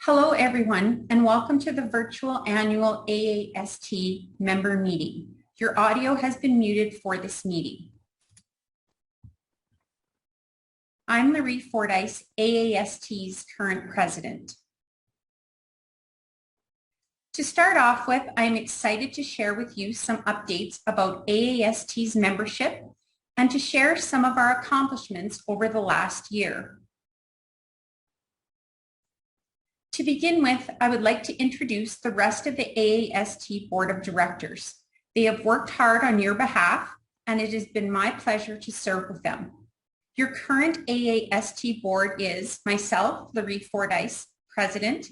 Hello, everyone, and welcome to the virtual annual AAST member meeting. Your audio has been muted for this meeting. I'm Larry Fordyce, AAST's current president. To start off with, I'm excited to share with you some updates about AAST's membership and to share some of our accomplishments over the last year. To begin with, I would like to introduce the rest of the AAST Board of Directors. They have worked hard on your behalf, and it has been my pleasure to serve with them. Your current AAST Board is myself, Larry Fordyce, President,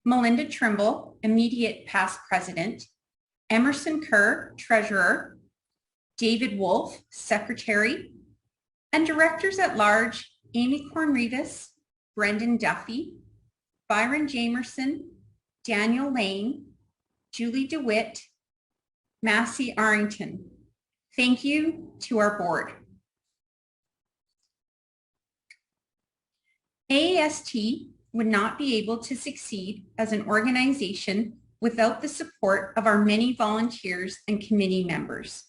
Melinda Trimble, immediate past President, Emerson Kerr, Treasurer, David Wolf, Secretary, and Directors at Large, Amy Korn-Rivas, Brendan Duffy, Byron Jamerson, Daniel Lane, Julie DeWitt, Massey Arrington. Thank you to our board. AAST would not be able to succeed as an organization without the support of our many volunteers and committee members.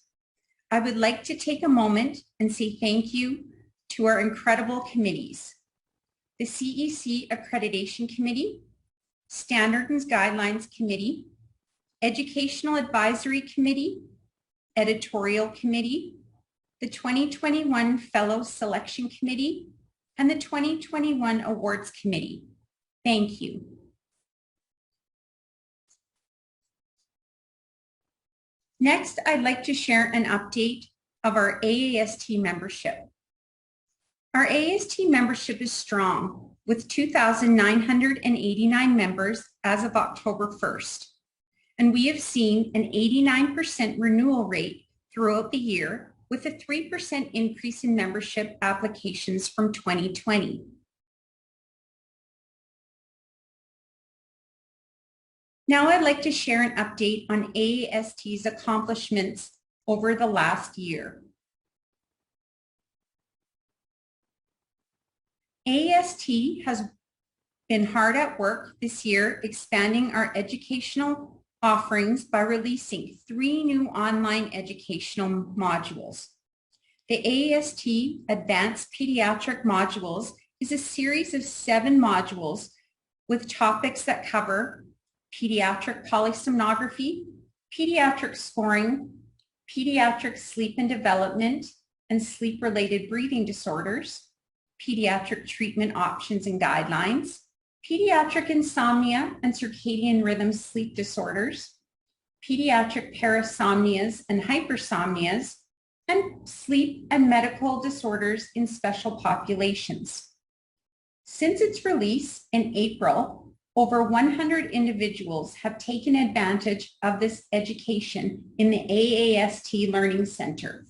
I would like to take a moment and say thank you to our incredible committees. The CEC Accreditation Committee, Standards and Guidelines Committee, Educational Advisory Committee, Editorial Committee, the 2021 Fellow Selection Committee, and the 2021 Awards Committee. Thank you. Next, I'd like to share an update of our AAST membership. Our AAST membership is strong, with 2,989 members as of October 1st. And we have seen an 89% renewal rate throughout the year, with a 3% increase in membership applications from 2020. Now I'd like to share an update on AAST's accomplishments over the last year. AAST has been hard at work this year expanding our educational offerings by releasing 3 new online educational modules. The AAST Advanced Pediatric Modules is a series of 7 modules with topics that cover pediatric polysomnography, pediatric scoring, pediatric sleep and development, and sleep-related breathing disorders, pediatric treatment options and guidelines, pediatric insomnia and circadian rhythm sleep disorders, pediatric parasomnias and hypersomnias, and sleep and medical disorders in special populations. Since its release in April, over 100 individuals have taken advantage of this education in the AAST Learning Center.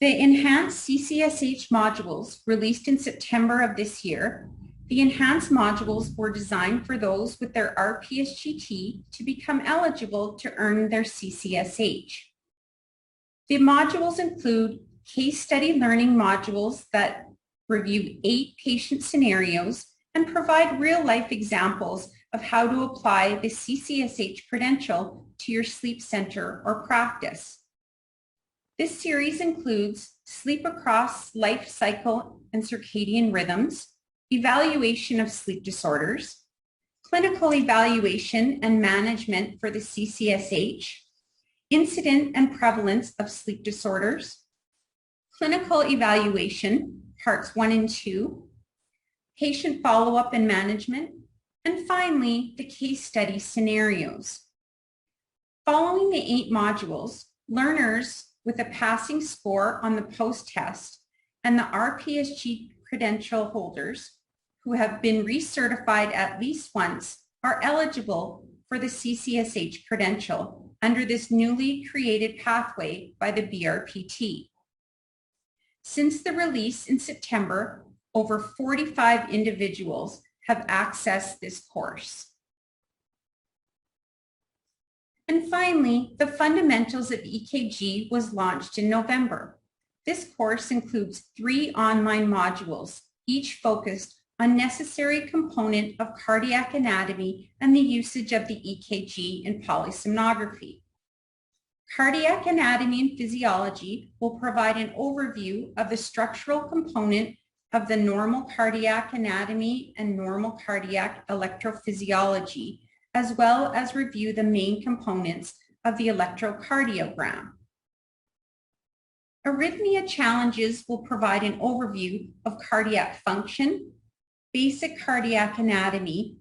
The enhanced CCSH modules released in September of this year, the enhanced modules were designed for those with their RPSGT to become eligible to earn their CCSH. The modules include case study learning modules that review 8 patient scenarios and provide real-life examples of how to apply the CCSH credential to your sleep center or practice. This series includes sleep across life cycle and circadian rhythms, evaluation of sleep disorders, clinical evaluation and management for the CCSH, incidence and prevalence of sleep disorders, clinical evaluation, parts 1 and 2, patient follow-up and management, and finally, the case study scenarios. Following the 8 modules, learners with a passing score on the post-test and the RPSG credential holders who have been recertified at least once are eligible for the CCSH credential under this newly created pathway by the BRPT. Since the release in September, over 45 individuals have accessed this course. And finally, the Fundamentals of EKG was launched in November. This course includes 3 online modules, each focused unnecessary component of cardiac anatomy and the usage of the EKG in polysomnography. Cardiac anatomy and physiology will provide an overview of the structural component of the normal cardiac anatomy and normal cardiac electrophysiology, as well as review the main components of the electrocardiogram. Arrhythmia challenges will provide an overview of cardiac function, basic cardiac anatomy,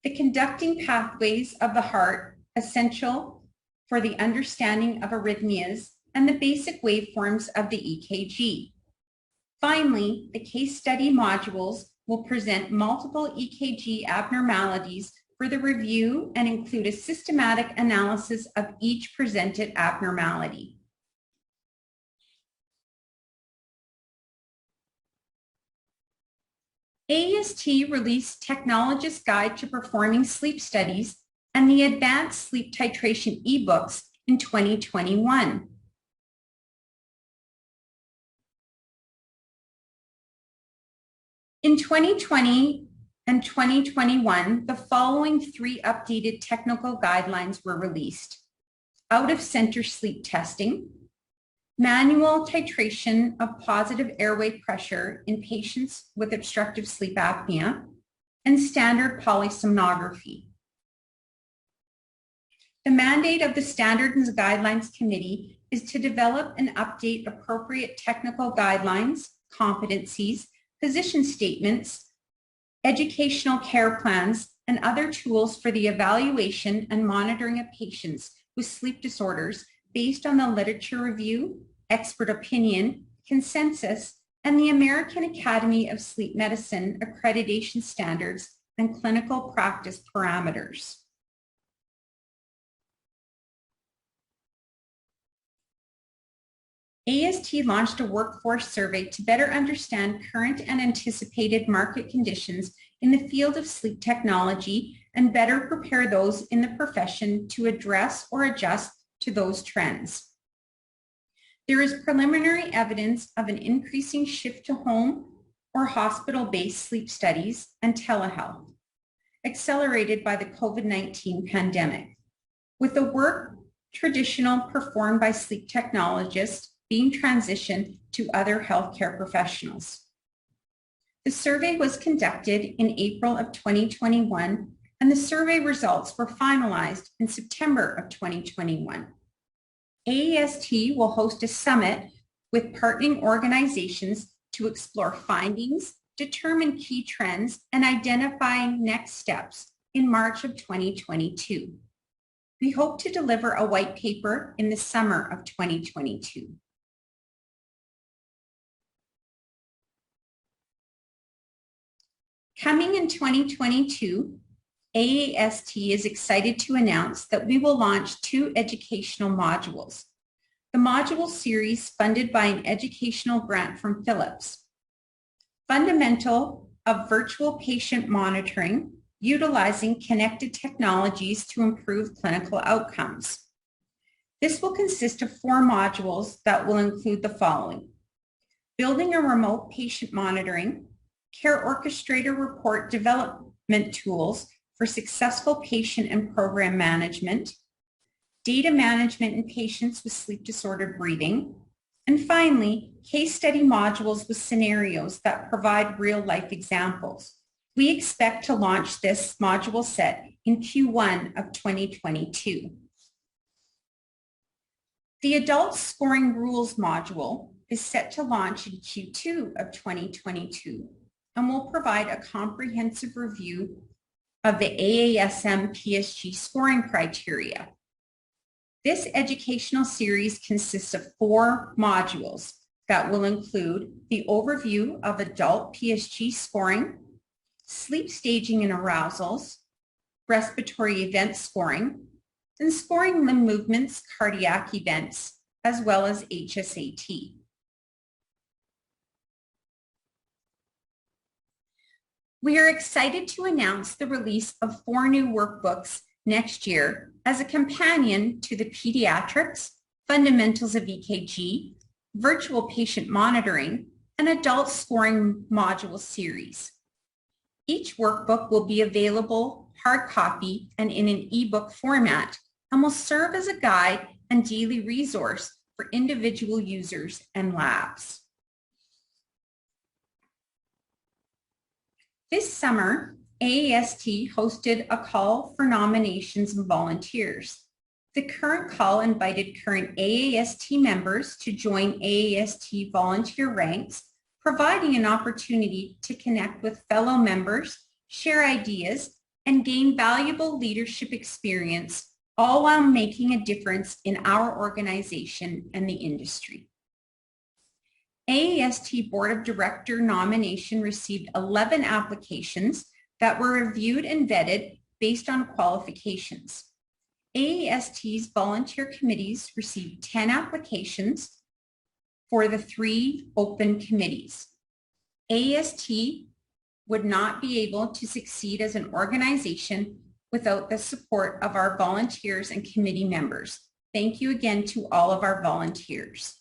the conducting pathways of the heart essential for the understanding of arrhythmias, and the basic waveforms of the EKG. Finally, the case study modules will present multiple EKG abnormalities for the review and include a systematic analysis of each presented abnormality. AAST released Technologist's Guide to Performing Sleep Studies and the Advanced Sleep Titration eBooks in 2021. In 2020 and 2021, the following 3 updated technical guidelines were released: out-of-center sleep testing, manual titration of positive airway pressure in patients with obstructive sleep apnea, and standard polysomnography. The mandate of the Standards and Guidelines Committee is to develop and update appropriate technical guidelines, competencies, position statements, educational care plans, and other tools for the evaluation and monitoring of patients with sleep disorders based on the literature review, expert opinion, consensus, and the American Academy of Sleep Medicine accreditation standards and clinical practice parameters. AAST launched a workforce survey to better understand current and anticipated market conditions in the field of sleep technology and better prepare those in the profession to address or adjust to those trends. There is preliminary evidence of an increasing shift to home or hospital-based sleep studies and telehealth, accelerated by the COVID-19 pandemic, with the work traditional performed by sleep technologists being transitioned to other healthcare professionals. The survey was conducted in April of 2021, and the survey results were finalized in September of 2021. AAST will host a summit with partnering organizations to explore findings, determine key trends, and identify next steps in March of 2022. We hope to deliver a white paper in the summer of 2022. Coming in 2022, AAST is excited to announce that we will launch 2 educational modules. The module series funded by an educational grant from Philips. Fundamental of Virtual Patient Monitoring, utilizing connected technologies to improve clinical outcomes. This will consist of 4 modules that will include the following: building a remote patient monitoring, care orchestrator report development tools for successful patient and program management, data management in patients with sleep disordered breathing, and finally, case study modules with scenarios that provide real-life examples. We expect to launch this module set in Q1 of 2022. The Adult Scoring Rules module is set to launch in Q2 of 2022 and will provide a comprehensive review of the AASM PSG scoring criteria. This educational series consists of 4 modules that will include the overview of adult PSG scoring, sleep staging and arousals, respiratory event scoring, and scoring limb movements, cardiac events, as well as HSAT. We are excited to announce the release of 4 new workbooks next year as a companion to the Pediatrics, Fundamentals of EKG, Virtual Patient Monitoring, and Adult Scoring module series. Each workbook will be available hard copy and in an ebook format and will serve as a guide and daily resource for individual users and labs. This summer, AAST hosted a call for nominations and volunteers. The current call invited current AAST members to join AAST volunteer ranks, providing an opportunity to connect with fellow members, share ideas, and gain valuable leadership experience, all while making a difference in our organization and the industry. AAST Board of Director nomination received 11 applications that were reviewed and vetted based on qualifications. AAST's volunteer committees received 10 applications for the 3 open committees. AAST would not be able to succeed as an organization without the support of our volunteers and committee members. Thank you again to all of our volunteers.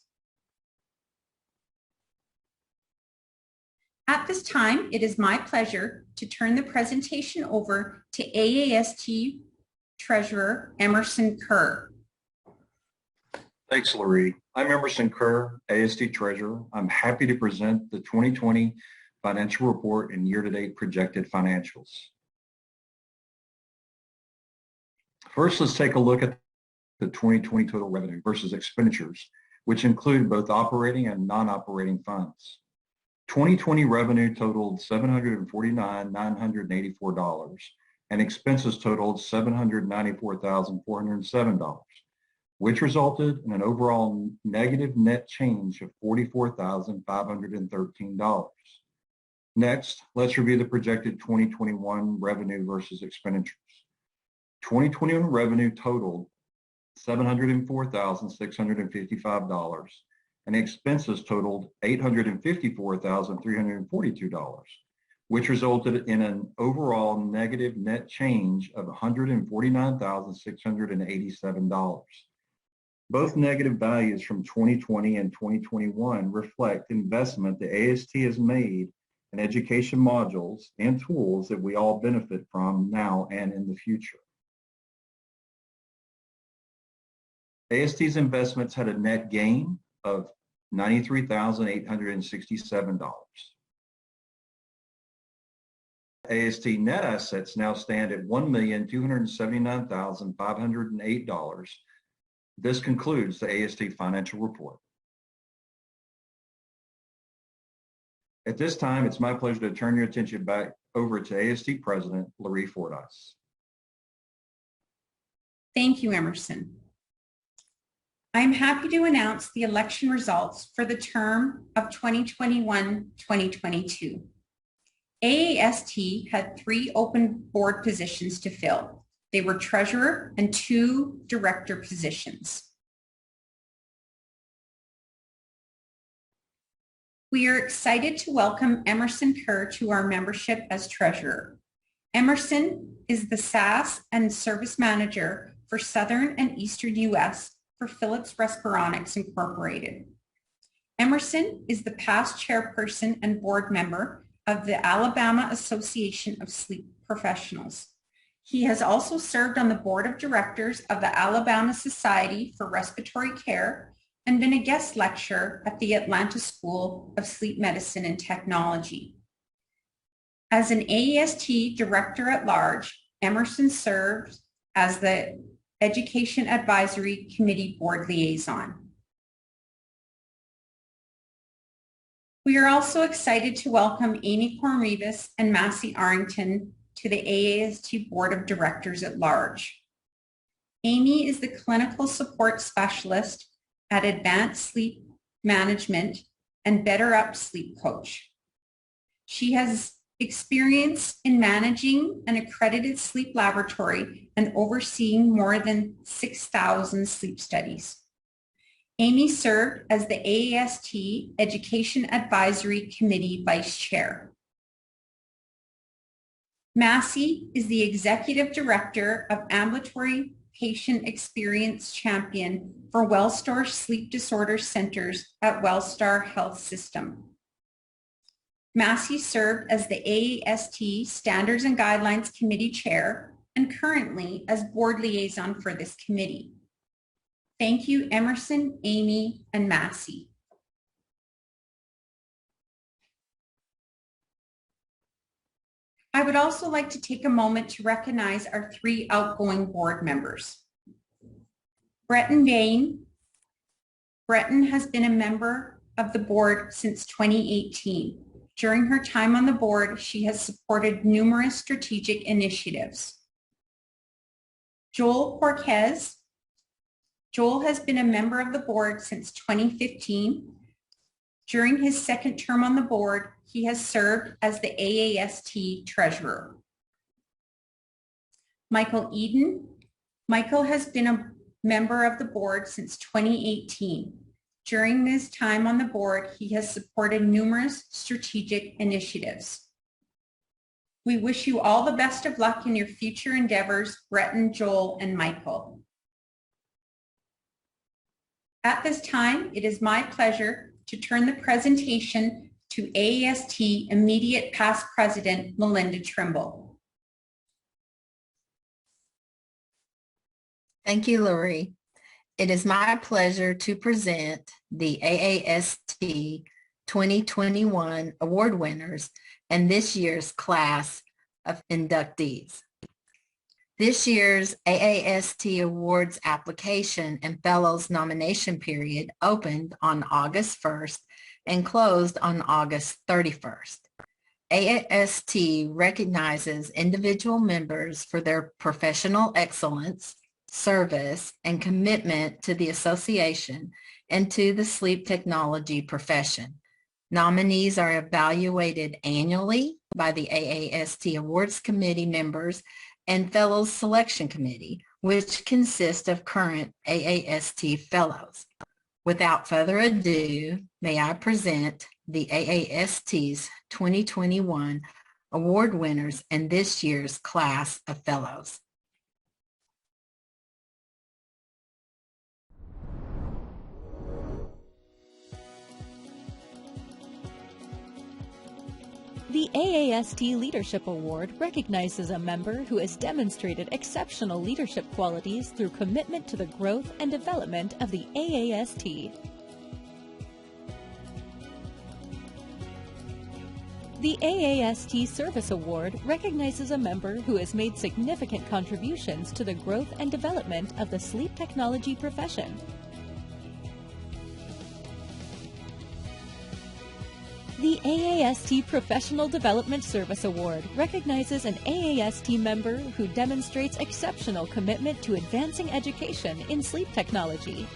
At this time, it is my pleasure to turn the presentation over to AAST Treasurer Emerson Kerr. Thanks, Laurie. I'm Emerson Kerr, AAST Treasurer. I'm happy to present the 2020 financial report and year-to-date projected financials. First, let's take a look at the 2020 total revenue versus expenditures, which include both operating and non-operating funds. 2020 revenue totaled $749,984, and expenses totaled $794,407, which resulted in an overall negative net change of $44,513. Next, let's review the projected 2021 revenue versus expenditures. 2021 revenue totaled $704,655, and expenses totaled $854,342, which resulted in an overall negative net change of $149,687. Both negative values from 2020 and 2021 reflect investment the AAST has made in education modules and tools that we all benefit from now and in the future. AAST's investments had a net gain of $93,867. AAST net assets now stand at $1,279,508. This concludes the AAST financial report. At this time, it's my pleasure to turn your attention back over to AAST President Laurie Fordyce. Thank you, Emerson. I am happy to announce the election results for the term of 2021-2022. AAST had 3 open board positions to fill. They were treasurer and 2 director positions. We are excited to welcome Emerson Kerr to our membership as treasurer. Emerson is the SAS and service manager for Southern and Eastern U.S. for Philips Respironics Incorporated. Emerson is the past chairperson and board member of the Alabama Association of Sleep Professionals. He has also served on the board of directors of the Alabama Society for Respiratory Care and been a guest lecturer at the Atlanta School of Sleep Medicine and Technology. As an AAST director at large, Emerson serves as the Education Advisory Committee Board Liaison. We are also excited to welcome Amy Korn-Rivas and Massey Arrington to the AAST Board of Directors at large. Amy is the Clinical Support Specialist at Advanced Sleep Management and Better Up Sleep Coach. She has experience in managing an accredited sleep laboratory and overseeing more than 6,000 sleep studies. Amy served as the AAST Education Advisory Committee Vice Chair. Massey is the Executive Director of Ambulatory Patient Experience Champion for Wellstar Sleep Disorder Centers at Wellstar Health System. Massey served as the AAST Standards and Guidelines Committee Chair and currently as Board Liaison for this committee. Thank you, Emerson, Amy, and Massey. I would also like to take a moment to recognize our 3 outgoing board members. Breton Bain. Breton has been a member of the board since 2018. During her time on the board, she has supported numerous strategic initiatives. Joel Corquez. Joel has been a member of the board since 2015. During his second term on the board, he has served as the AAST treasurer. Michael Eden. Michael has been a member of the board since 2018. During his time on the board, he has supported numerous strategic initiatives. We wish you all the best of luck in your future endeavors, Breton, Joel, and Michael. At this time, it is my pleasure to turn the presentation to AAST Immediate Past President, Melinda Trimble. Thank you, Lori. It is my pleasure to present the AAST 2021 award winners and this year's class of inductees. This year's AAST Awards application and fellows nomination period opened on August 1st and closed on August 31st. AAST recognizes individual members for their professional excellence, service, and commitment to the association and to the sleep technology profession. Nominees are evaluated annually by the AAST Awards Committee members and Fellows Selection Committee, which consists of current AAST Fellows. Without further ado, may I present the AAST's 2021 award winners and this year's class of Fellows. The AAST Leadership Award recognizes a member who has demonstrated exceptional leadership qualities through commitment to the growth and development of the AAST. The AAST Service Award recognizes a member who has made significant contributions to the growth and development of the sleep technology profession. The AAST Professional Development Service Award recognizes an AAST member who demonstrates exceptional commitment to advancing education in sleep technology.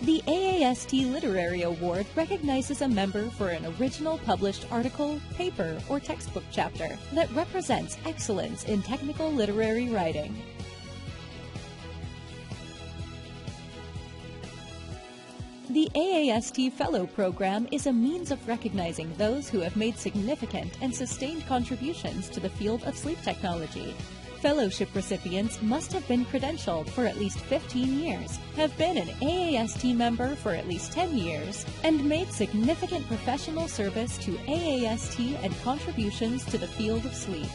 The AAST Literary Award recognizes a member for an original published article, paper, or textbook chapter that represents excellence in technical literary writing. The AAST Fellow Program is a means of recognizing those who have made significant and sustained contributions to the field of sleep technology. Fellowship recipients must have been credentialed for at least 15 years, have been an AAST member for at least 10 years, and made significant professional service to AAST and contributions to the field of sleep.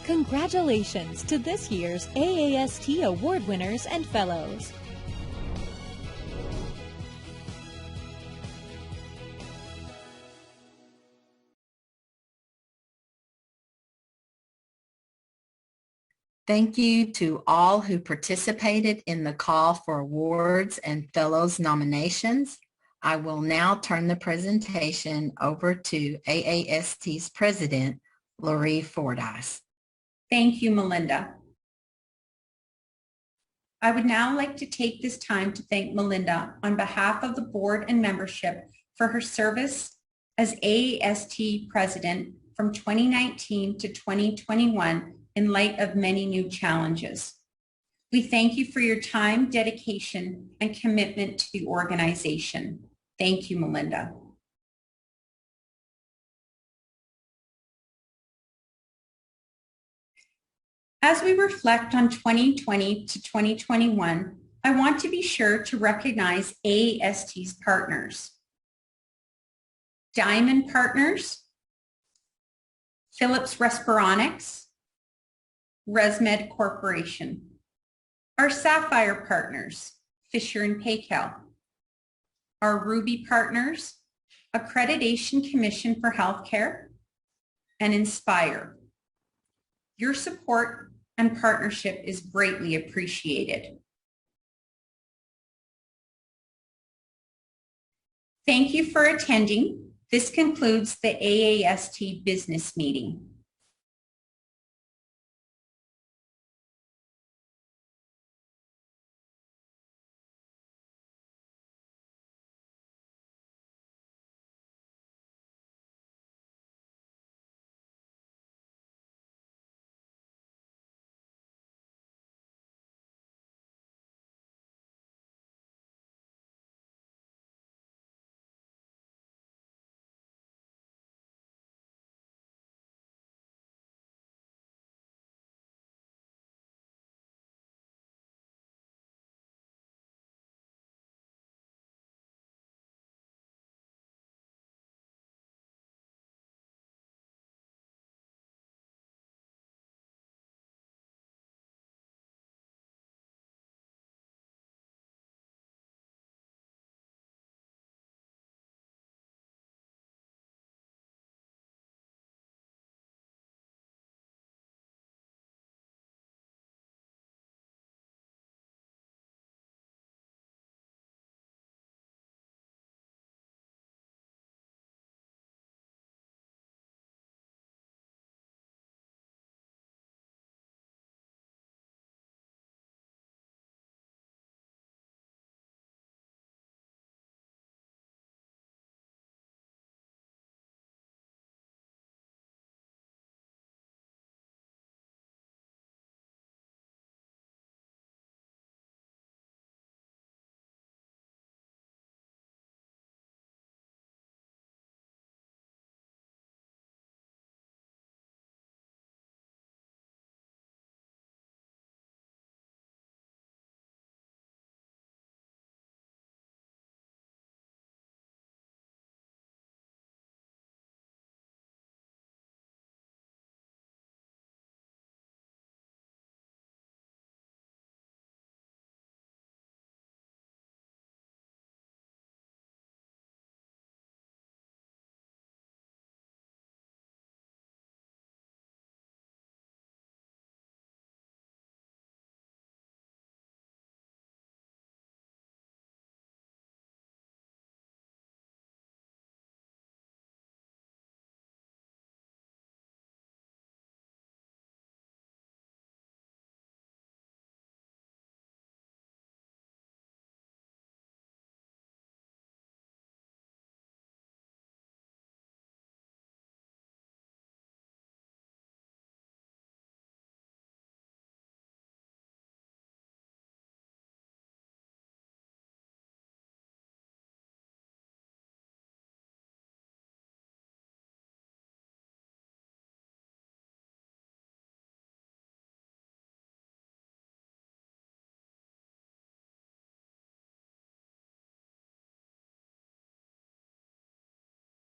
Congratulations to this year's AAST Award winners and fellows. Thank you to all who participated in the call for awards and fellows nominations. I will now turn the presentation over to AAST's President, Lori Fordyce. Thank you, Melinda. I would now like to take this time to thank Melinda on behalf of the board and membership for her service as AAST President from 2019 to 2021 in light of many new challenges. We thank you for your time, dedication, and commitment to the organization. Thank you, Melinda. As we reflect on 2020 to 2021, I want to be sure to recognize AAST's partners. Diamond Partners, Philips Respironics, ResMed Corporation. Our Sapphire partners, Fisher & Paykel. Our Ruby partners, Accreditation Commission for Healthcare, and Inspire. Your support and partnership is greatly appreciated. Thank you for attending. This concludes the AAST business meeting.